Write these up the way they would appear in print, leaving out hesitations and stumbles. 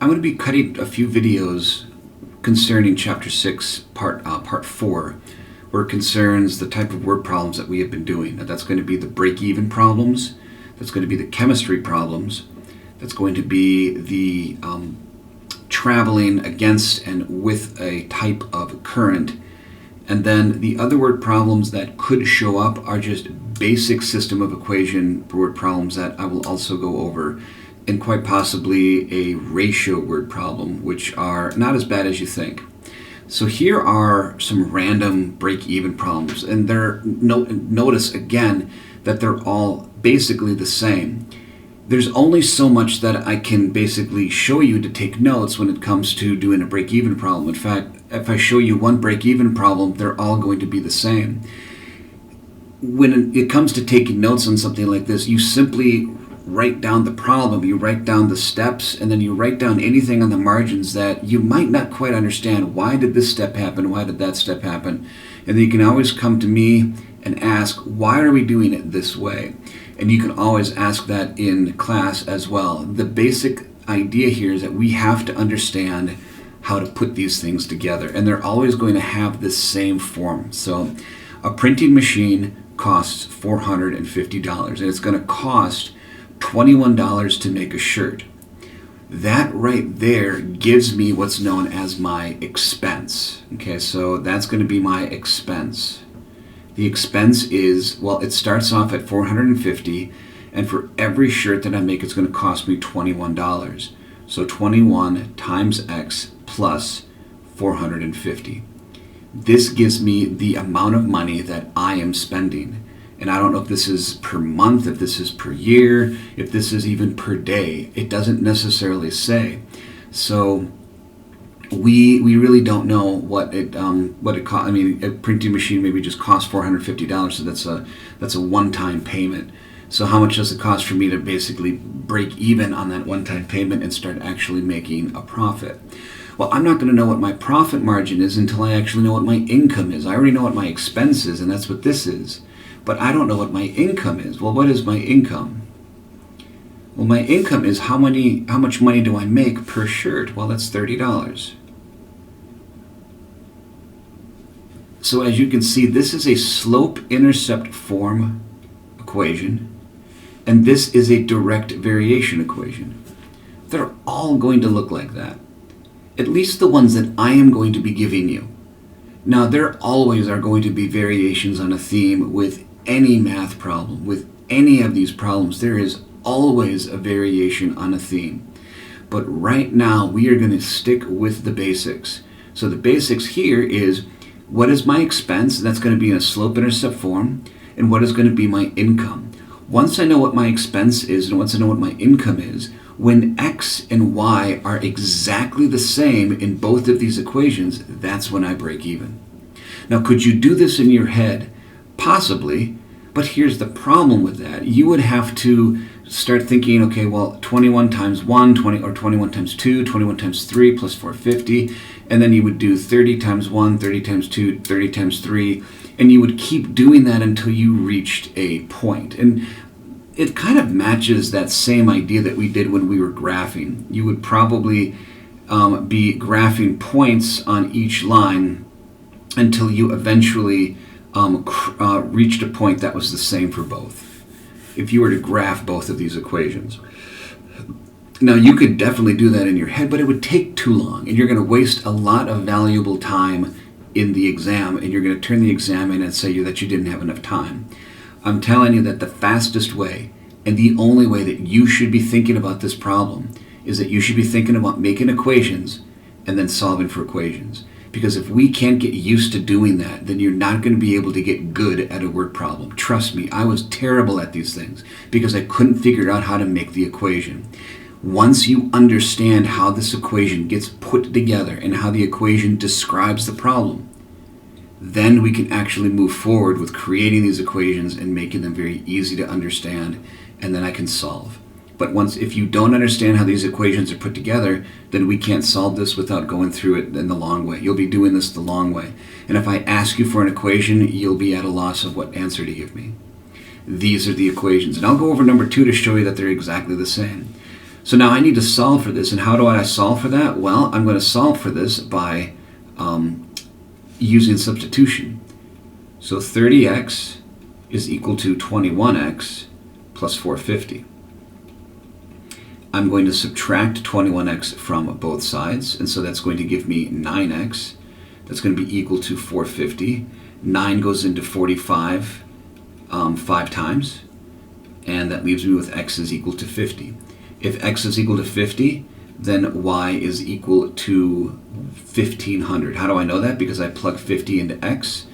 I'm going to be cutting a few videos concerning Chapter 6, Part 4, where it concerns the type of word problems that we have been doing. Now, that's going to be the break-even problems, that's going to be the chemistry problems, that's going to be the traveling against and with a type of current. And then the other word problems that could show up are just basic system of equation word problems that I will also go over, and quite possibly a ratio word problem, which are not as bad as you think. So here are some random break-even problems, and notice again that they're all basically the same. There's only so much that I can basically show you to take notes when it comes to doing a break-even problem. In fact, if I show you one break-even problem, they're all going to be the same. When it comes to taking notes on something like this, you simply write down the problem, you write down the steps, and then you write down anything on the margins that you might not quite understand. Why did this step happen? Why did that step happen? And then you can always come to me and ask, why are we doing it this way? And you can always ask that in class as well. The basic idea here is that we have to understand how to put these things together, and they're always going to have the same form. So a printing machine costs $450, and it's going to cost $21 to make a shirt. That right there gives me what's known as my expense. Okay, so that's going to be my expense. The expense is, well, it starts off at $450, and for every shirt that I make, it's going to cost me $21. So 21 times X plus 450. This gives me the amount of money that I am spending. And I don't know if this is per month, if this is per year, if this is even per day. It doesn't necessarily say. So we really don't know what it costs. I mean, a printing machine maybe just costs $450, so that's a one-time payment. So how much does it cost for me to basically break even on that one-time payment and start actually making a profit? Well, I'm not going to know what my profit margin is until I actually know what my income is. I already know what my expense is, and that's what this is. But I don't know what my income is. Well, what is my income? Well, my income is how much money do I make per shirt? Well, that's $30. So as you can see, this is a slope-intercept form equation, and this is a direct variation equation. They're all going to look like that, at least the ones that I am going to be giving you. Now, there always are going to be variations on a theme with any math problem. With any of these problems, there is always a variation on a theme. But right now, we are going to stick with the basics. So the basics here is, what is my expense? That's going to be in a slope-intercept form. And what is going to be my income? Once I know what my expense is and once I know what my income is, when X and Y are exactly the same in both of these equations, that's when I break even. Now, could you do this in your head? Possibly, but here's the problem with that. You would have to start thinking, okay, well, 21 times 1, 21 times 2, 21 times 3 plus 450, and then you would do 30 times 1, 30 times 2, 30 times 3, and you would keep doing that until you reached a point. And it kind of matches that same idea that we did when we were graphing. You would probably be graphing points on each line until you eventually reached a point that was the same for both, if you were to graph both of these equations. Now, you could definitely do that in your head, but it would take too long, and you're going to waste a lot of valuable time in the exam, and you're going to turn the exam in and say that you didn't have enough time. I'm telling you that the fastest way and the only way that you should be thinking about this problem is that you should be thinking about making equations and then solving for equations. Because if we can't get used to doing that, then you're not going to be able to get good at a word problem. Trust me, I was terrible at these things because I couldn't figure out how to make the equation. Once you understand how this equation gets put together and how the equation describes the problem, then we can actually move forward with creating these equations and making them very easy to understand, and then I can solve. But if you don't understand how these equations are put together, then we can't solve this without going through it in the long way. You'll be doing this the long way. And if I ask you for an equation, you'll be at a loss of what answer to give me. These are the equations. And I'll go over number 2 to show you that they're exactly the same. So now I need to solve for this. And how do I solve for that? Well, I'm going to solve for this by using substitution. So 30x is equal to 21x plus 450. I'm going to subtract 21x from both sides, and so that's going to give me 9x. That's going to be equal to 450. 9 goes into 45 5 times, and that leaves me with x is equal to 50. If x is equal to 50, then y is equal to 1500. How do I know that? Because I plug 50 into x.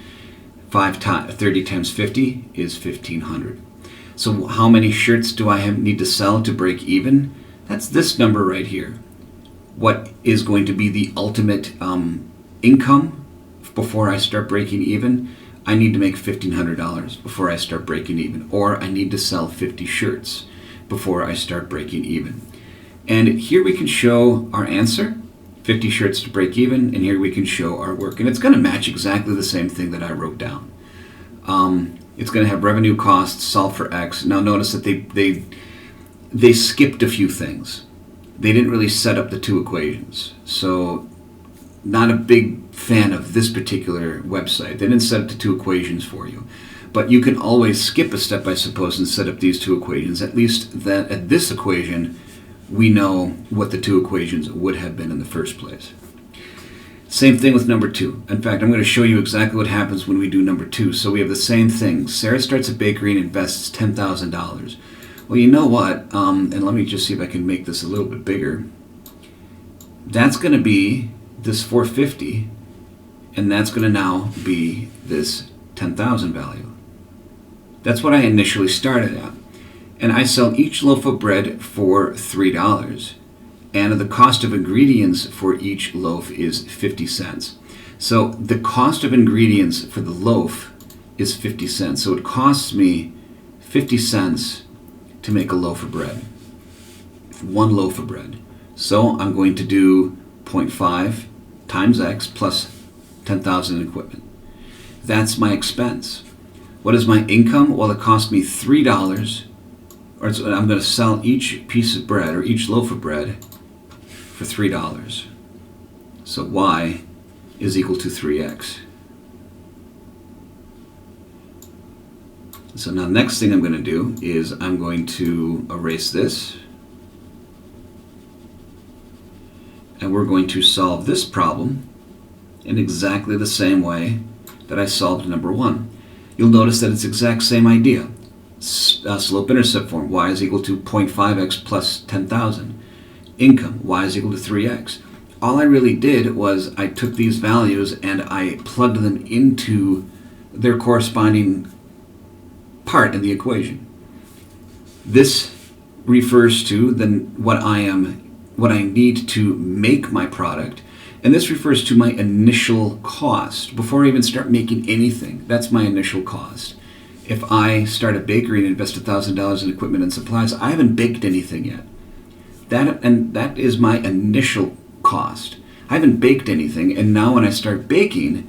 30 times 50 is 1500. So how many shirts do I need to sell to break even? That's this number right here. What is going to be the ultimate income before I start breaking even? I need to make $1,500 before I start breaking even, or I need to sell 50 shirts before I start breaking even. And here we can show our answer, 50 shirts to break even, and here we can show our work. And it's going to match exactly the same thing that I wrote down. It's going to have revenue costs, solve for x. Now notice that they skipped a few things. They didn't really set up the two equations. So not a big fan of this particular website. They didn't set up the two equations for you. But you can always skip a step, I suppose, and set up these two equations. At least that at this equation, we know what the two equations would have been in the first place. Same thing with number 2. In fact, I'm going to show you exactly what happens when we do number 2. So we have the same thing. Sarah starts a bakery and invests $10,000. Well, you know what? And let me just see if I can make this a little bit bigger. That's going to be this 450, and that's going to now be this 10,000 value. That's what I initially started at. And I sell each loaf of bread for $3. And the cost of ingredients for each loaf is 50 cents. So the cost of ingredients for the loaf is 50 cents. So it costs me 50 cents to make a loaf of bread. One loaf of bread. So I'm going to do 0.5 times x plus 10,000 in equipment. That's my expense. What is my income? Well, it cost me $3. Or I'm going to sell each piece of bread or each loaf of bread for $3. So y is equal to 3x. So now next thing I'm going to do is I'm going to erase this. And we're going to solve this problem in exactly the same way that I solved number 1. You'll notice that it's the exact same idea. Slope-intercept form, y is equal to 0.5x plus 10,000. Income, y is equal to 3x. All I really did was I took these values and I plugged them into their corresponding part in the equation. This refers to what I need to make my product, and this refers to my initial cost. Before I even start making anything, that's my initial cost. If I start a bakery and invest $1,000 in equipment and supplies, I haven't baked anything yet. That is my initial cost. I haven't baked anything, and now when I start baking,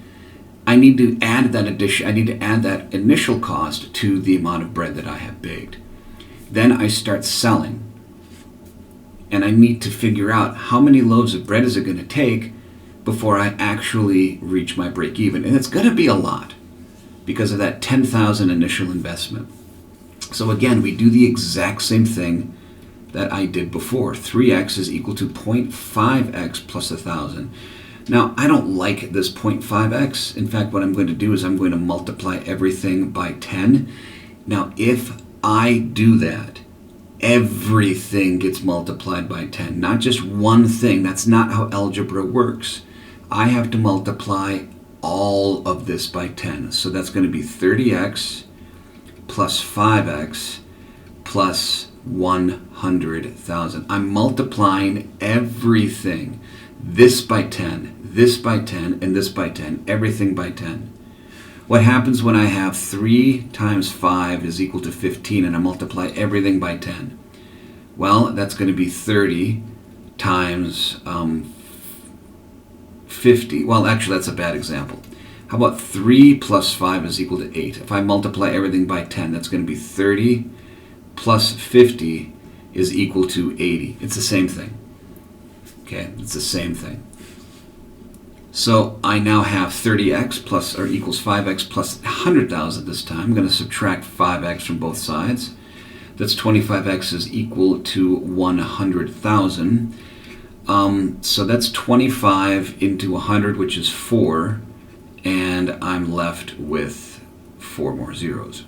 I need to add that initial cost to the amount of bread that I have baked. Then I start selling, and I need to figure out how many loaves of bread is it going to take before I actually reach my break even. And it's going to be a lot because of that 10,000 initial investment. So again, we do the exact same thing that I did before. 3x is equal to 0.5x plus 1,000. Now, I don't like this 0.5x. In fact, what I'm going to do is I'm going to multiply everything by 10. Now, if I do that, everything gets multiplied by 10, not just one thing. That's not how algebra works. I have to multiply all of this by 10. So that's going to be 30x plus 5x plus 100,000. I'm multiplying everything. This by 10, this by 10, and this by 10. Everything by 10. What happens when I have 3 times 5 is equal to 15 and I multiply everything by 10? Well, that's going to be 30 times 50. Well, actually, that's a bad example. How about 3 plus 5 is equal to 8? If I multiply everything by 10, that's going to be 30 plus 50 is equal to 80. It's the same thing. Okay, it's the same thing. So I now have 30x plus or equals 5x plus 100,000 this time. I'm going to subtract 5x from both sides. That's 25x is equal to 100,000. So that's 25 into 100, which is 4, and I'm left with 4 more zeros.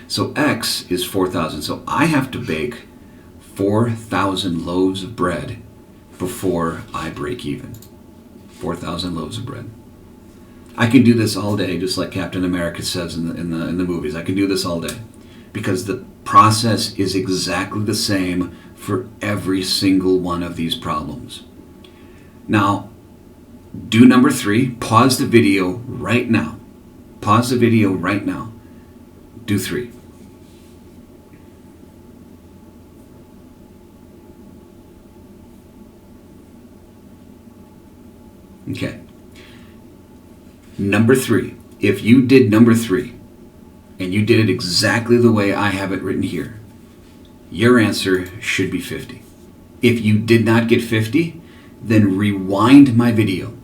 So x is 4,000. So I have to bake 4,000 loaves of bread before I break even. 4,000 loaves of bread. I can do this all day, just like Captain America says in the movies. I can do this all day because the process is exactly the same for every single one of these problems. Now, do number 3. Pause the video right now. Pause the video right now. Do 3. Okay. Number 3. If you did number 3 and you did it exactly the way I have it written here, your answer should be 50. If you did not get 50, then rewind my video.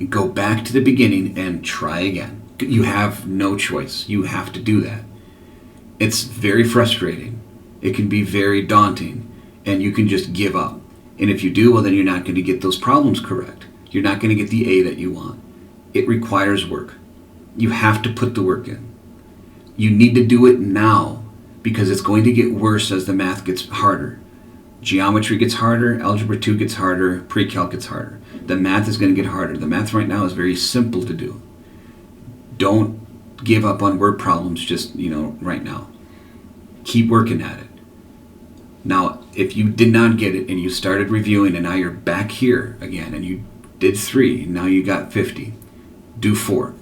Go back to the beginning and try again. You have no choice. You have to do that. It's very frustrating. It can be very daunting, and you can just give up. And if you do, well, then you're not going to get those problems correct. You're not going to get the A that you want. It requires work. You have to put the work in. You need to do it now because it's going to get worse as the math gets harder. Geometry gets harder, Algebra 2 gets harder, Pre-Calc gets harder. The math is going to get harder. The math right now is very simple to do. Don't give up on word problems just, right now. Keep working at it. Now, if you did not get it and you started reviewing and now you're back here again and you did 3, now you got 50. Do 4.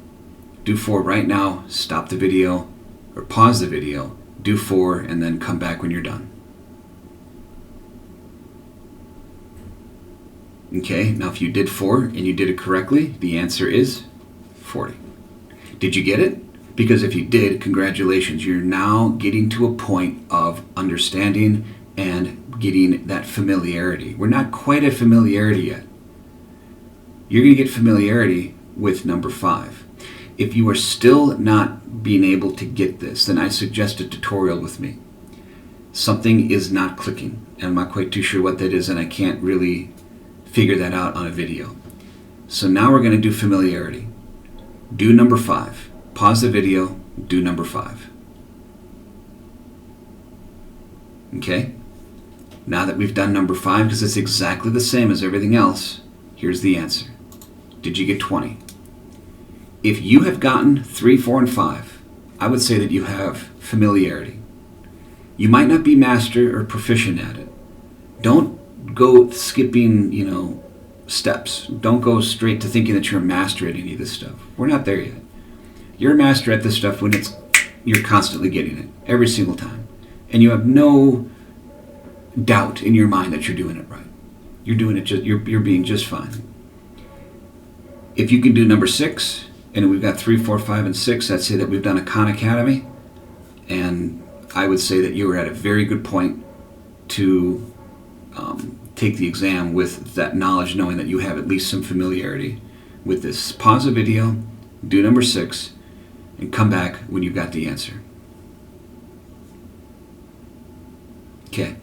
Do 4 right now, stop the video or pause the video, do 4, and then come back when you're done. Okay, now if you did 4 and you did it correctly, the answer is 40. Did you get it? Because if you did, congratulations. You're now getting to a point of understanding and getting that familiarity. We're not quite at familiarity yet. You're going to get familiarity with number 5. If you are still not being able to get this, then I suggest a tutorial with me. Something is not clicking. I'm not quite too sure what that is, and I can't really figure that out on a video. So now we're going to do familiarity. Do number 5. Pause the video, do number 5. Okay? Now that we've done number 5, because it's exactly the same as everything else, here's the answer. Did you get 20? If you have gotten 3, 4, and 5, I would say that you have familiarity. You might not be master or proficient at it. Don't go skipping, steps. Don't go straight to thinking that you're a master at any of this stuff. We're not there yet. You're a master at this stuff when you're constantly getting it every single time. And you have no doubt in your mind that you're doing it right. You're doing it you're being just fine. If you can do number 6, and we've got 3, 4, 5, and 6, I'd say that we've done a Khan Academy, and I would say that you are at a very good point to take the exam with that knowledge, knowing that you have at least some familiarity with this. Pause the video, do number 6, and come back when you've got the answer. Okay.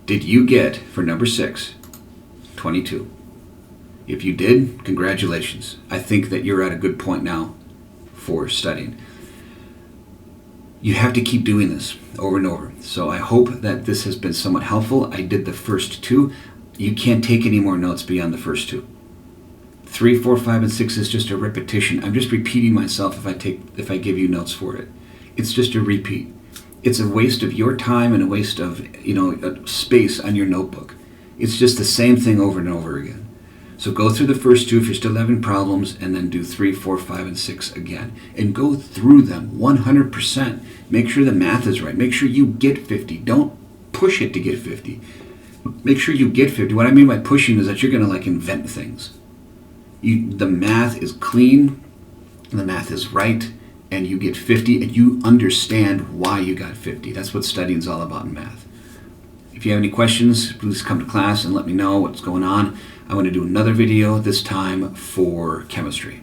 Did you get, for number 6, 22? If you did, congratulations. I think that you're at a good point now for studying. You have to keep doing this over and over. So I hope that this has been somewhat helpful. I did the first 2. You can't take any more notes beyond the first 2. 3, 4, 5, and 6 is just a repetition. I'm just repeating myself if I give you notes for it. It's just a repeat. It's a waste of your time and a waste of space on your notebook. It's just the same thing over and over again. So go through the first 2 if you're still having problems, and then do 3, 4, 5, and 6 again. And go through them 100%. Make sure the math is right. Make sure you get 50. Don't push it to get 50. Make sure you get 50. What I mean by pushing is that you're going to invent things. The math is clean, the math is right, and you get 50, and you understand why you got 50. That's what studying is all about in math. If you have any questions, please come to class and let me know what's going on. I'm going to do another video, this time for chemistry.